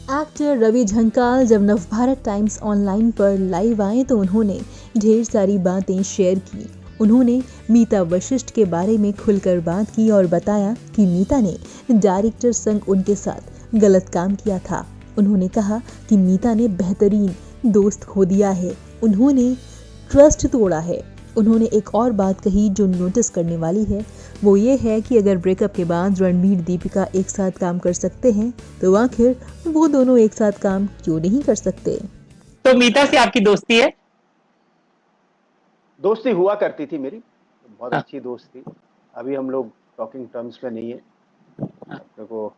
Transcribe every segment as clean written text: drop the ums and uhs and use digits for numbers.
Actor Ravi झंकाल जब Navbharat times online पर live आए तो उन्होंने ढेर सारी बातें शेयर की। उन्होंने मीता वशिष्ठ के बारे में खुलकर बात की और बताया कि मीता ने डायरेक्टर संग उनके साथ गलत काम किया था। उन्होंने कहा कि मीता ने बेहतरीन दोस्त खो दिया है, उन्होंने ट्रस्ट तोड़ा है। उन्होंने एक और बात कही जो नोटिस करने वाली है, वो ये है कि अगर ब्रेकअप के बाद रणबीर दीपिका एक साथ काम कर सकते हैं तो आखिर वो दोनों एक साथ काम क्यों नहीं कर सकते। तो मीता से आपकी दोस्ती है? दोस्ती हुआ करती थी मेरी, बहुत हाँ, अच्छी दोस्त थी। अभी हम लोग टॉकिंग टर्म्स में नहीं है। अपने को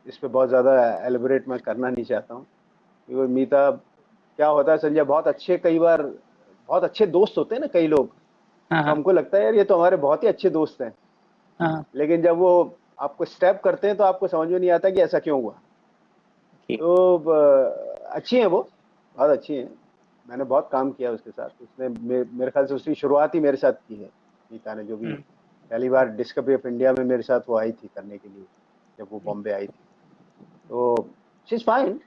इस पे बहुत ज़्यादा एलिबरेट मैं करना नहीं चाहता हूँ, क्योंकि मीता क्या होता है संजय, बहुत अच्छे, कई बार बहुत अच्छे दोस्त होते हैं ना कई लोग, हाँ, तो हाँ, हमको लगता है यार ये तो हमारे बहुत ही अच्छे दोस्त हैं, हाँ, लेकिन जब वो आपको स्टेप करते हैं तो आपको समझ में नहीं आता कि ऐसा क्यों हुआ। ठीक। तो अच्छी हैं वो, बहुत अच्छी हैं। मैंने बहुत काम किया उसके साथ। उसने मेरे ख्याल से उसकी शुरुआत ही मेरे साथ की है मीता ने, जो भी हम्म, पहली बार डिस्कवरी ऑफ इंडिया में मेरे साथ वो आई थी करने के लिए, जब वो बॉम्बे आई थी। तो शी इज फाइन,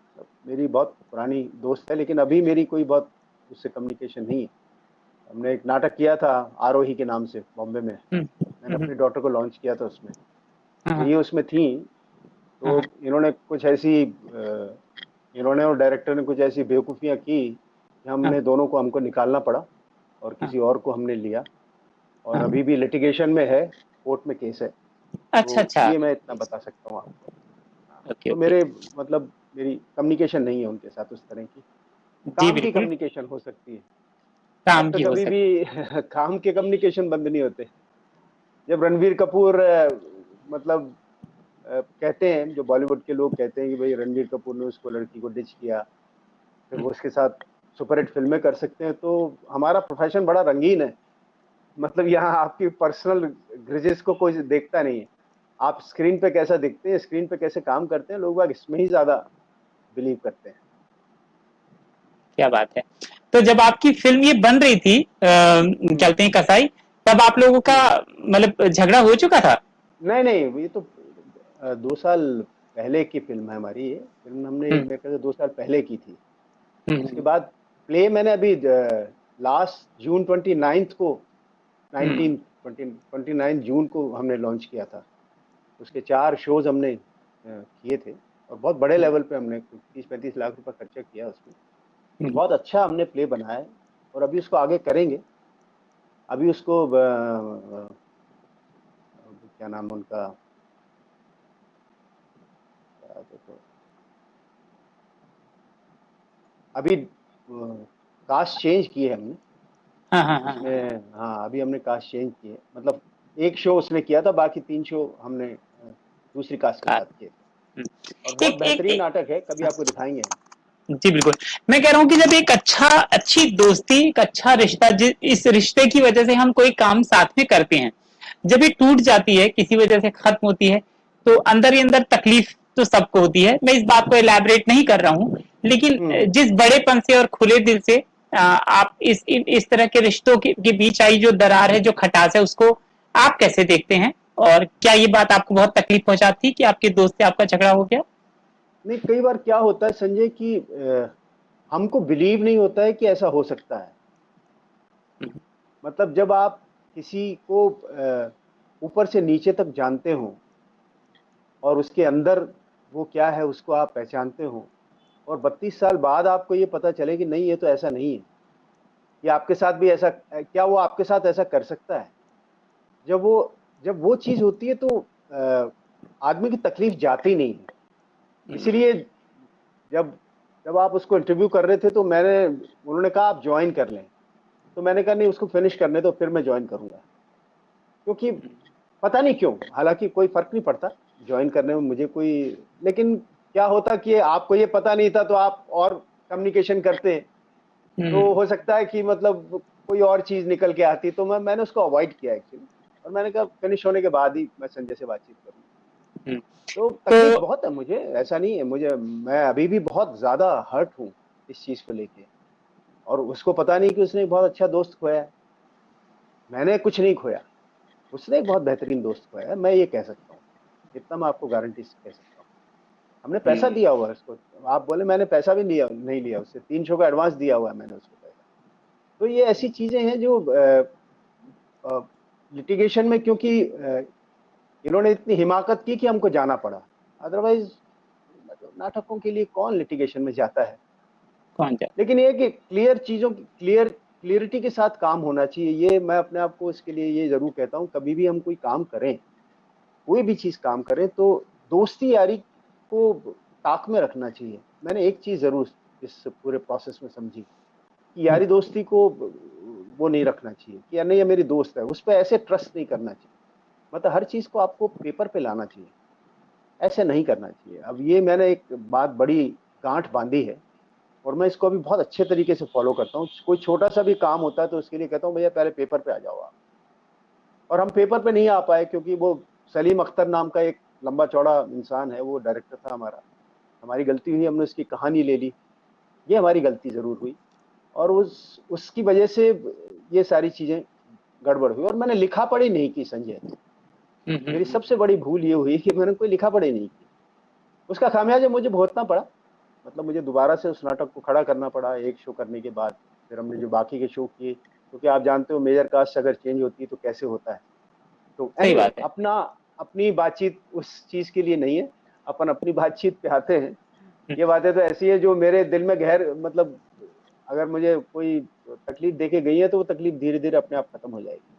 मेरी बहुत पुरानी दोस्त है, लेकिन अभी मेरी कोई बहुत उससे कम्युनिकेशन नहीं है। हमने एक नाटक किया था आरोही के नाम से बॉम्बे में, हम्म, मैंने हम्म, अपनी डॉटर को लॉन्च किया था उसमें, तो हाँ, ये उसमें थी। तो हाँ, इन्होंने कुछ ऐसी इन्होंने और डायरेक्टर ने कुछ ऐसी बेवकूफ़ियाँ की कि हाँ, हमने दोनों को, हमको निकालना पड़ा और हाँ। किसी और को हमने लिया, और हाँ, अभी भी लिटिगेशन में है, कोर्ट में केस है। अच्छा, तो अच्छा। ये मैं इतना बता सकता हूँ आपको। हाँ, ओके, तो ओके। मेरे मतलब मेरी कम्युनिकेशन नहीं है उनके साथ उस तरह की। जी काम की बिल्कुल। कम्युनिकेशन हो सकती है, काम बट की हो कभी भी सकती। काम के कम्युनिकेशन बंद नहीं होते। जब रणबीर कपूर मतलब कहते हैं, जो बॉलीवुड के लोग कहते हैं कि भाई रणबीर कपूर ने उसको, लड़की को डिच किया, फिर वो उसके साथ सुपरहिट फिल्में कर सकते हैं, तो हमारा प्रोफेशन बड़ा रंगीन है। मतलब यहाँ आपकी पर्सनल ग्रिजेस को कोई देखता नहीं है। आप स्क्रीन पे कैसा दिखते हैं, स्क्रीन पे कैसे काम करते हैं, लोग बाग इसमें ही ज्यादा बिलीव करते हैं। क्या बात है। तो जब आपकी फिल्म ये बन रही थी हम्म। चलते हैं कसाई, तब आप लोगों का हम्म। मतलब झगड़ा हो चुका था? नहीं नहीं, ये तो 2 साल पहले की फिल्म है हमारी। ये फिल्म हमने हम्म, मेरे ख्याल से 2 साल पहले की थी। इसके हम्म, बाद प्ले मैंने अभी लास्ट जून 29 को, हम्म, 29 जून को हमने लॉन्च किया था। उसके 4 शोज हमने किए थे, और बहुत बड़े हम्म, लेवल पे हमने 30-35 लाख रुपए खर्चा किया उसमें। तो हम्म। बहुत अच्छा हमने प्ले बनाया है, और अभी उसको आगे करेंगे। अभी उसको क्या नाम है उनका, देखो, अभी कास्ट चेंज की है हमने हाँ, हाँ, हाँ, हाँ, उसमें। हाँ, अभी हमने कास्ट चेंज की है, मतलब एक शो उसने किया था, बाकी 3 शो हमने दूसरी कास्ट के हाँ। साथ किए थे। और बहुत एक एक, बेहतरीन एक नाटक है, कभी आपको दिखाएंगे हम। जी बिल्कुल। मैं कह रहा हूँ कि जब एक अच्छी दोस्ती, एक अच्छा रिश्ता, इस रिश्ते की वजह से हम कोई काम साथ में करते हैं, जब ये टूट जाती है, किसी वजह से खत्म होती है, तो अंदर ही अंदर तकलीफ तो सबको होती है। मैं इस बात को एलैबोरेट नहीं कर रहा हूँ, लेकिन हम्म। जिस बड़ेपन से और खुले दिल से आप इस तरह के रिश्तों के बीच आई जो दरार है, जो खटास है, उसको आप कैसे देखते हैं? और क्या ये बात आपको बहुत तकलीफ पहुंचाती कि आपके दोस्त से आपका झगड़ा हो गया? नहीं, कई बार क्या होता है संजय कि हमको बिलीव नहीं होता है कि ऐसा हो सकता है। मतलब जब आप किसी को ऊपर से नीचे तक जानते हो, और उसके अंदर वो क्या है उसको आप पहचानते हो, और 32 साल बाद आपको ये पता चले कि नहीं, ये तो ऐसा नहीं है, ये आपके साथ भी ऐसा, क्या वो आपके साथ ऐसा कर सकता है, जब वो चीज होती है, तो आदमी की तकलीफ जाती नहीं है। इसीलिए जब जब आप उसको इंटरव्यू कर रहे थे, तो उन्होंने कहा आप ज्वाइन कर लें, तो मैंने कहा नहीं, उसको फिनिश करने दो, फिर मैं ज्वाइन करूंगा। क्योंकि पता नहीं क्यों, हालांकि कोई फर्क नहीं पड़ता ज्वाइन करने में मुझे कोई, लेकिन क्या होता कि आपको ये पता नहीं था, तो आप और कम्युनिकेशन करते, तो हो सकता है कि मतलब कोई और चीज निकल के आती, तो मैंने उसको अवॉइड किया एक्चुअली। और मैंने कहा फिनिश होने के बाद ही मैं संजय से बातचीत करूँ। तो तकलीफ तो बहुत है मुझे, ऐसा नहीं है मुझे, मैं अभी भी बहुत ज्यादा हर्ट हूँ इस चीज को लेके। और उसको पता नहीं कि उसने एक बहुत अच्छा दोस्त खोया है, मैंने कुछ नहीं खोया, उसने एक बहुत बेहतरीन दोस्त खोया है, मैं ये कह सकता हूँ, इतना मैं आपको गारंटी से कह सकता हूँ। हमने पैसा दिया हुआ है उसको। आप बोले मैंने पैसा भी लिया नहीं लिया उससे, 3 शो का एडवांस दिया हुआ है मैंने उसको पैसा। तो ये ऐसी चीजें हैं जो लिटिगेशन में, क्योंकि इन्होंने इतनी हिमाकत की कि हमको जाना पड़ा। अदरवाइज नाटकों के लिए कौन लिटिगेशन में जाता है। कौन जाए। लेकिन ये कि क्लियर चीजों की क्लियरिटी के साथ काम होना चाहिए। ये मैं अपने आप को इसके लिए ये जरूर कहता हूँ, कभी भी हम कोई काम करें, कोई भी चीज काम करें, तो दोस्ती यारी को ताक में रखना चाहिए। मैंने एक चीज जरूर इस पूरे प्रोसेस में समझी कि यारी दोस्ती को वो नहीं रखना चाहिए कि यार नहीं ये मेरी दोस्त है, उस पर ऐसे ट्रस्ट नहीं करना चाहिए। मतलब हर चीज को आपको पेपर पे लाना चाहिए, ऐसे नहीं करना चाहिए। अब ये मैंने एक बात बड़ी गांठ बांधी है और मैं इसको अभी बहुत अच्छे तरीके से फॉलो करता हूँ। कोई छोटा सा भी काम होता है तो उसके लिए कहता हूँ भैया पहले पेपर पे आ जाओ आप। और हम पेपर पे नहीं आ पाए क्योंकि वो सलीम अख्तर नाम का एक लंबा चौड़ा इंसान है, वो डायरेक्टर था हमारा, हमारी गलती हुई, हमने उसकी कहानी ले ली, ये हमारी गलती जरूर हुई। और उसकी वजह से ये सारी चीजें गड़बड़ हुई और मैंने लिखा पढ़ी नहीं की संजय। मेरी सबसे बड़ी भूल ये हुई कि मैंने कोई लिखा पढ़ी नहीं की। उसका खामियाजा मुझे भुगतना पड़ा। मतलब मुझे दोबारा से उस नाटक को खड़ा करना पड़ा एक शो करने के बाद। फिर हमने जो बाकी के शो किए, क्योंकि आप जानते हो मेजर कास्ट अगर चेंज होती है तो कैसे होता है। तो सही anyway, बात है। अपनी बातचीत उस चीज के लिए नहीं है, अपन अपनी बातचीत पे आते हैं। ये बातें तो ऐसी है जो मेरे दिल में मतलब अगर मुझे कोई तकलीफ देके गई है तो वो तकलीफ धीरे धीरे अपने आप खत्म हो जाएगी।